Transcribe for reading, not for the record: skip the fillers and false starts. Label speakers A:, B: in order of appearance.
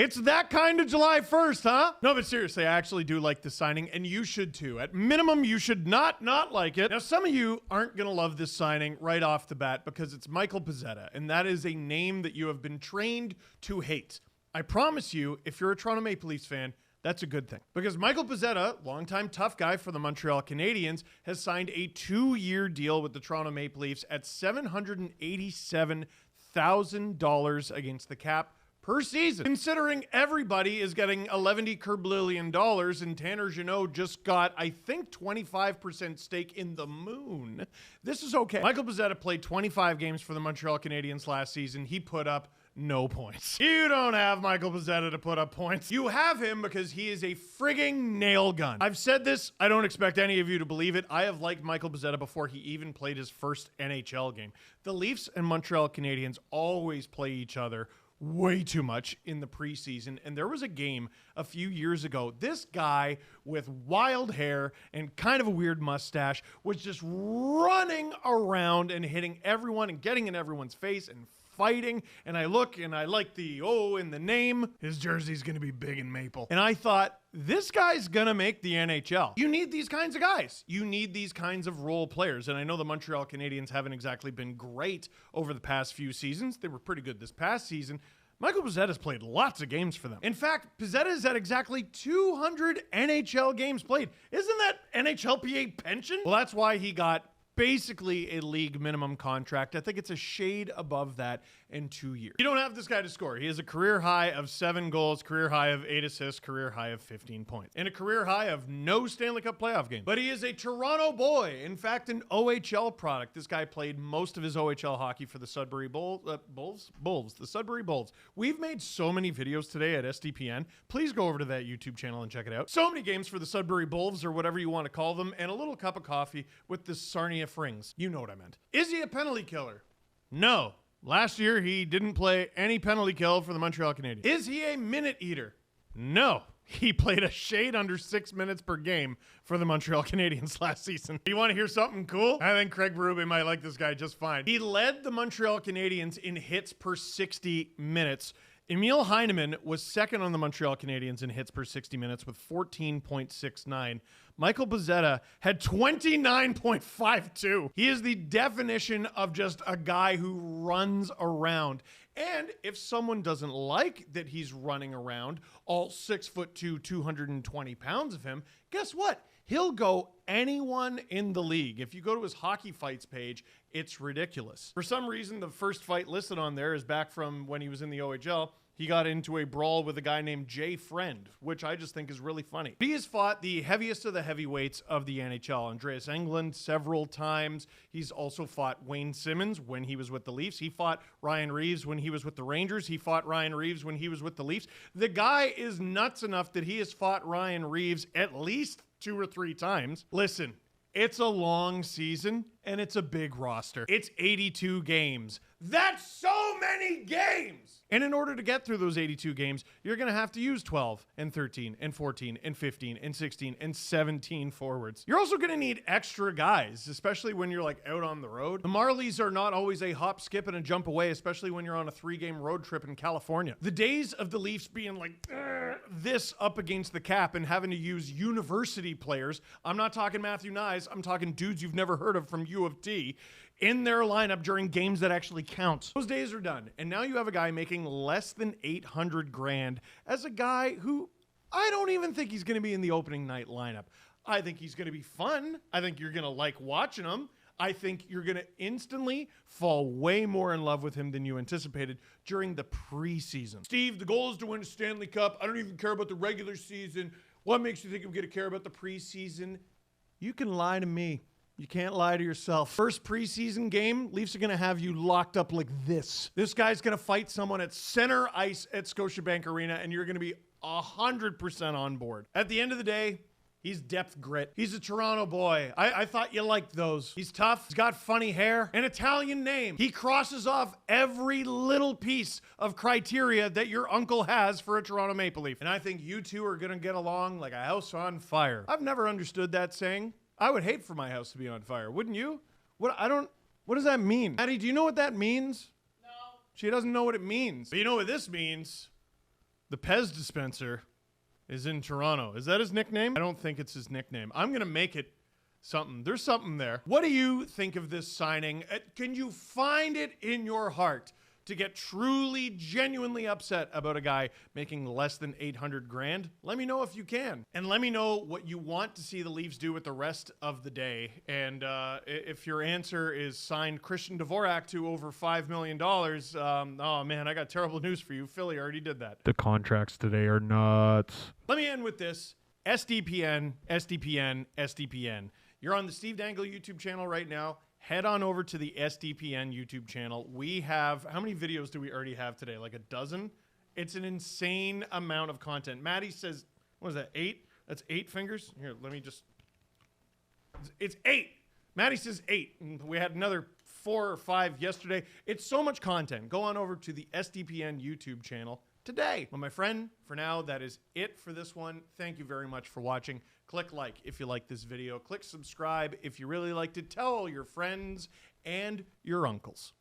A: It's that kind of July 1st, huh? No, but seriously, I actually do like the signing, and you should too. At minimum, you should not like it. Now, some of you aren't going to love this signing right off the bat because it's Michael Pezzetta, and that is a name that you have been trained to hate. I promise you, if you're a Toronto Maple Leafs fan, that's a good thing. Because Michael Pezzetta, longtime tough guy for the Montreal Canadiens, has signed a 2-year deal with the Toronto Maple Leafs at $787,000 against the cap per season. Considering everybody is getting $11 kerbillion and Tanner Jeannot just got, I think, 25% stake in the moon, this is okay. Michael Pezzetta played 25 games for the Montreal Canadiens last season. He put up no points. You don't have Michael Pezzetta to put up points. You have him because he is a frigging nail gun. I've said this. I don't expect any of you to believe it. I have liked Michael Pezzetta before he even played his first NHL game. The Leafs and Montreal Canadiens always play each other way too much in the preseason. And there was a game a few years ago. This guy with wild hair and kind of a weird mustache was just running around and hitting everyone and getting in everyone's face and fighting. And I look and I like the O in the name. His jersey's going to be big and maple. And I thought, this guy's going to make the NHL. You need these kinds of guys. You need these kinds of role players. And I know the Montreal Canadiens haven't exactly been great over the past few seasons. They were pretty good this past season. Michael Pezzetta's played lots of games for them. In fact, Pezzetta is at exactly 200 NHL games played. Isn't that NHLPA pension? Well, that's why he got basically a league minimum contract. I think it's a shade above that in 2 years. You don't have this guy to score. He has a career high of 7 goals, career high of 8 assists, career high of 15 points, and a career high of no Stanley Cup playoff game. But he is a Toronto boy. In fact, an OHL product. This guy played most of his OHL hockey for the Sudbury Bulls. The Sudbury Bulls. We've made so many videos today at SDPN. Please go over to that YouTube channel and check it out. So many games for the Sudbury Bulls, or whatever you want to call them, and a little cup of coffee with the Sarnia Frings. You know what I meant. Is he a penalty killer? No. Last year, he didn't play any penalty kill for the Montreal Canadiens. Is he a minute eater? No. He played a shade under 6 minutes per game for the Montreal Canadiens last season. You want to hear something cool? I think Craig Berube might like this guy just fine. He led the Montreal Canadiens in hits per 60 minutes. Emil Heineman was second on the Montreal Canadiens in hits per 60 minutes with 14.69. Michael Pezzetta had 29.52. He is the definition of just a guy who runs around. And if someone doesn't like that he's running around, all 6'2", 220 pounds of him, guess what? He'll go anyone in the league. If you go to his Hockey Fights page, it's ridiculous. For some reason, the first fight listed on there is back from when he was in the OHL. He got into a brawl with a guy named Jay Friend, which I just think is really funny. He has fought the heaviest of the heavyweights of the NHL, Andreas Englund, several times. He's also fought Wayne Simmons when he was with the Leafs. He fought Ryan Reeves when he was with the Rangers. He fought Ryan Reeves when he was with the Leafs. The guy is nuts enough that he has fought Ryan Reeves at least 2 or 3 times. Listen, it's a long season and it's a big roster. It's 82 games. That's so many games! And in order to get through those 82 games, you're going to have to use 12 and 13 and 14 and 15 and 16 and 17 forwards. You're also going to need extra guys, especially when you're like out on the road. The Marlies are not always a hop, skip, and a jump away, especially when you're on a 3-game road trip in California. The days of the Leafs being like this up against the cap and having to use university players, I'm not talking Matthew Nyes, I'm talking dudes you've never heard of from U of T, in their lineup during games that actually count. Those days are done. And now you have a guy making less than $800,000 as a guy who I don't even think he's going to be in the opening night lineup. I think he's going to be fun. I think you're going to like watching him. I think you're going to instantly fall way more in love with him than you anticipated during the preseason. Steve, the goal is to win a Stanley Cup. I don't even care about the regular season. What makes you think I'm going to care about the preseason? You can lie to me. You can't lie to yourself. First preseason game, Leafs are going to have you locked up like this. This guy's going to fight someone at center ice at Scotiabank Arena, and you're going to be 100% on board. At the end of the day, he's depth grit. He's a Toronto boy. I thought you liked those. He's tough. He's got funny hair. An Italian name. He crosses off every little piece of criteria that your uncle has for a Toronto Maple Leaf. And I think you two are going to get along like a house on fire. I've never understood that saying. I would hate for my house to be on fire, wouldn't you? What does that mean? Maddie, do you know what that means? No. She doesn't know what it means. But you know what this means? The Pez dispenser is in Toronto. Is that his nickname? I don't think it's his nickname. I'm going to make it something. There's something there. What do you think of this signing? Can you find it in your heart to get truly, genuinely upset about a guy making less than 800 grand? Let me know if you can. And let me know what you want to see the Leafs do with the rest of the day. And if your answer is signed Christian Dvorak to over $5 million, oh man, I got terrible news for you. Philly already did that.
B: The contracts today are nuts.
A: Let me end with this. SDPN, SDPN, SDPN. You're on the Steve Dangle YouTube channel right now. Head on over to the SDPN YouTube channel. We have, how many videos do we already have today? Like a dozen? It's an insane amount of content. Maddie says, what is that, 8? That's 8 fingers? Here, let me just, it's 8. Maddie says 8. And we had another 4 or 5 yesterday. It's so much content. Go on over to the SDPN YouTube channel today. Well, my friend, for now, that is it for this one. Thank you very much for watching. Click like if you like this video. Click subscribe if you really liked it. Tell all your friends and your uncles.